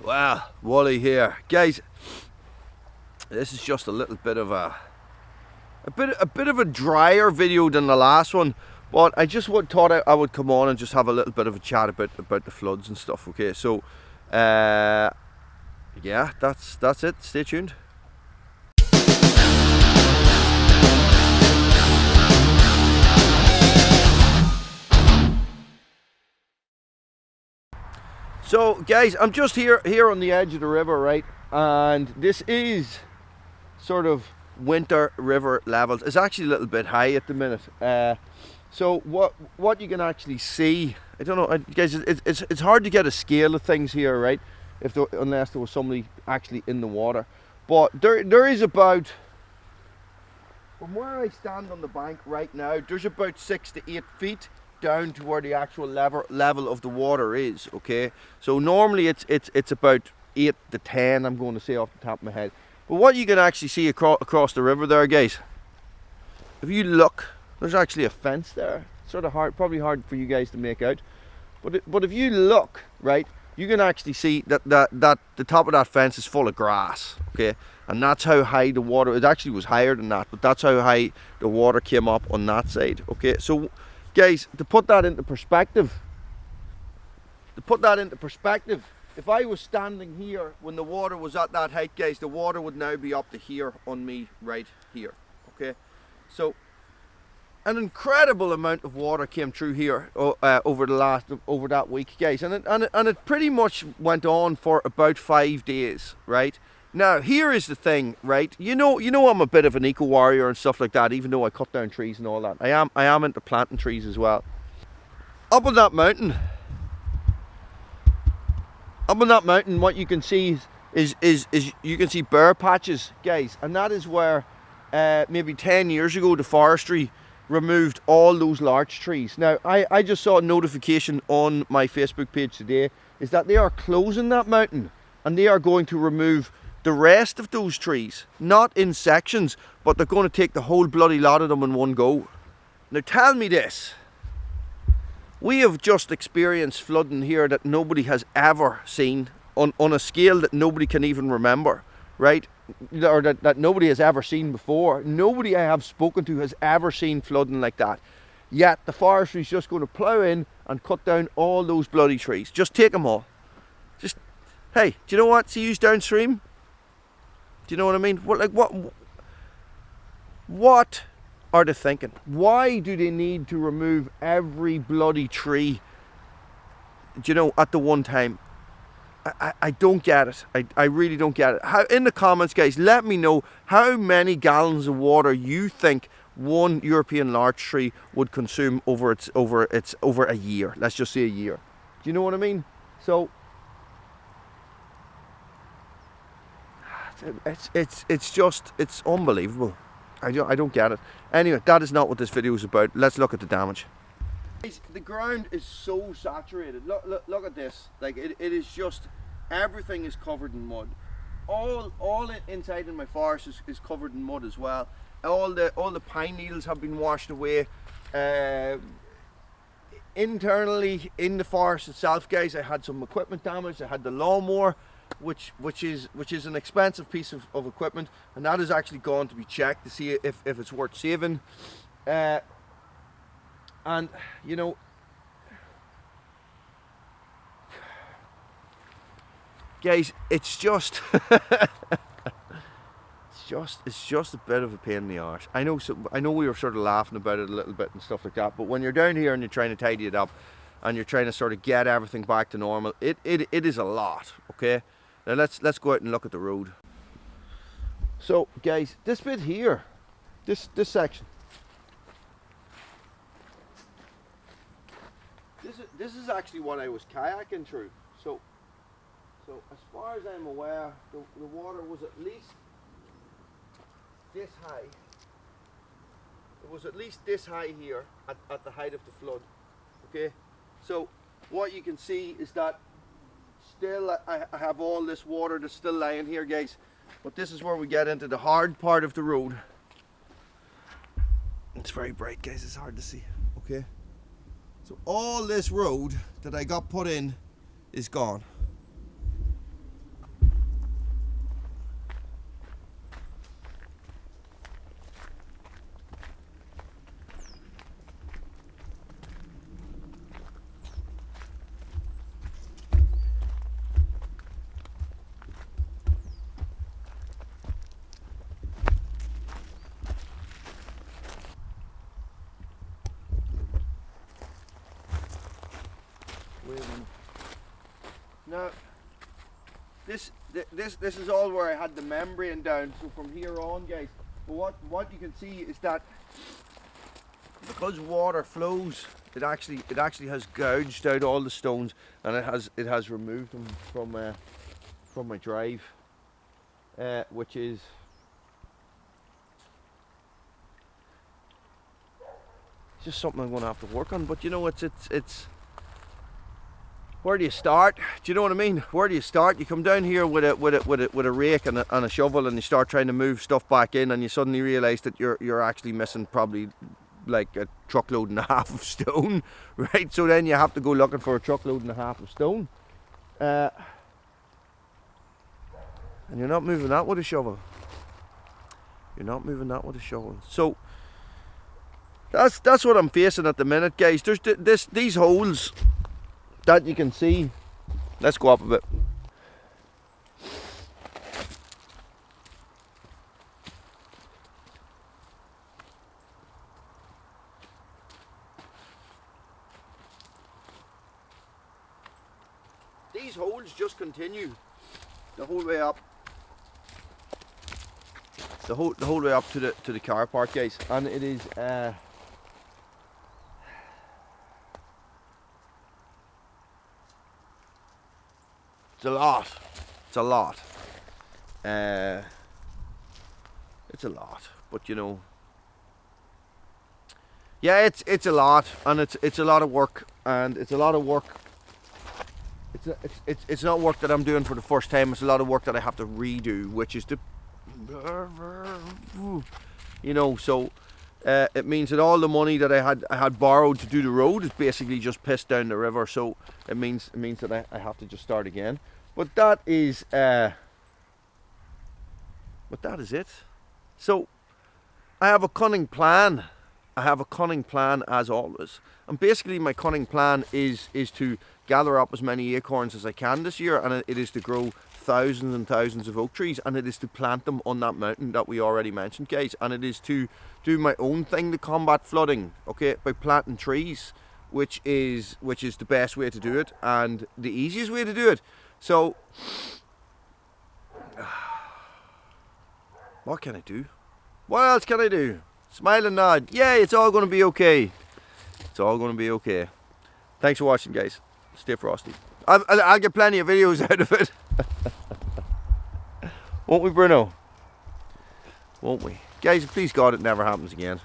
Well, Wally here, guys. This is just a little bit of a bit of a drier video than the last one, but I just thought I would come on and just have a little bit of a chat about the floods and stuff. Okay, so yeah, that's it. Stay tuned. So guys, I'm just here on the edge of the river, right? And this is sort of winter river levels. It's actually a little bit high at the minute. So what you can actually see, I don't know, guys, it's hard to get a scale of things here, right? Unless there was somebody actually in the water. But there is about, from where I stand on the bank right now, there's about 6 to 8 feet down to where the actual level of the water is. Okay, so normally it's about 8 to 10, I'm going to say off the top of my head. But what you can actually see across the river there, guys, if you look, there's actually a fence there. Sort of hard, probably hard for you guys to make out, but if you look, right, you can actually see that the top of that fence is full of grass. Okay, and that's how high the water, it actually was higher than that, but that's how high the water came up on that side. Okay, so guys, to put that into perspective, if I was standing here when the water was at that height, guys, the water would now be up to here on me right here. Okay, so an incredible amount of water came through here over that week, guys, and it pretty much went on for about 5 days, right? Now here is the thing, right? You know I'm a bit of an eco warrior and stuff like that, even though I cut down trees and all that. I am into planting trees as well. Up on that mountain, what you can see is you can see bare patches, guys, and that is where maybe 10 years ago the forestry removed all those large trees. Now I just saw a notification on my Facebook page today is that they are closing that mountain and they are going to remove the rest of those trees, not in sections, but they're going to take the whole bloody lot of them in one go. Now tell me this, we have just experienced flooding here that nobody has ever seen, on a scale that nobody can even remember, right? Or that nobody has ever seen before. Nobody I have spoken to has ever seen flooding like that. Yet the forestry is just going to plough in and cut down all those bloody trees. Just take them all. Just, hey, do you know what? See you downstream? Do you know what I mean? What are they thinking? Why do they need to remove every bloody tree, do you know, at the one time? I don't get it. I really don't get it. In the comments, guys, let me know how many gallons of water you think one European larch tree would consume over a year. Let's just say a year. Do you know what I mean? So it's unbelievable. I don't get it. Anyway, that is not what this video is about. Let's look at the damage. The ground is so saturated. Look at this. Like it is just, everything is covered in mud. All inside in my forest is covered in mud as well. All the pine needles have been washed away. Internally in the forest itself, guys, I had some equipment damage. I had the lawnmower, which is an expensive piece of equipment, and that is actually going to be checked to see if it's worth saving. And you know, guys, it's just it's just a bit of a pain in the arse. I know we were sort of laughing about it a little bit and stuff like that, but when you're down here and you're trying to tidy it up and you're trying to sort of get everything back to normal, it is a lot. Okay, now let's go out and look at the road. So guys, this bit here, this section, this is actually what I was kayaking through. So as far as I'm aware, the water was at least this high. It was at least this high here at the height of the flood. Okay, so what you can see is that still I have all this water that's still lying here, guys, but this is where we get into the hard part of the road. It's very bright, guys, it's hard to see. Okay, so all this road that I got put in is gone. Now, this is all where I had the membrane down. So from here on, guys, but what you can see is that because water flows, it actually has gouged out all the stones, and it has removed them from my drive, which is just something I'm going to have to work on. But you know, it's where do you start? Do you know what I mean? Where do you start? You come down here with a rake and a shovel, and you start trying to move stuff back in, and you suddenly realise that you're actually missing probably like a truckload and a half of stone, right? So then you have to go looking for a truckload and a half of stone, and you're not moving that with a shovel. You're not moving that with a shovel. So that's what I'm facing at the minute, guys. There's these holes that you can see. Let's go up a bit. These holes just continue the whole way up. The whole way up to the car park, guys, and it is it's a lot. It's a lot. It's a lot, but you know, yeah, it's a lot, and it's a lot of work, and it's a lot of work. It's not work that I'm doing for the first time. It's a lot of work that I have to redo, which is to, you know, so it means that all the money that I had borrowed to do the road is basically just pissed down the river. So it means that I have to just start again. But that is it. So I have a cunning plan. I have a cunning plan as always. And basically my cunning plan is to gather up as many acorns as I can this year, and it is to grow thousands and thousands of oak trees, and it is to plant them on that mountain that we already mentioned, guys, and it is to do my own thing to combat flooding, okay, by planting trees, which is the best way to do it and the easiest way to do it. So what can I do? What else can I do? Smile and nod. Yay, it's all going to be okay. It's all going to be okay. Thanks for watching, guys. Stay frosty. I'll get plenty of videos out of it. Won't we, Bruno? Won't we? Guys, please God, it never happens again.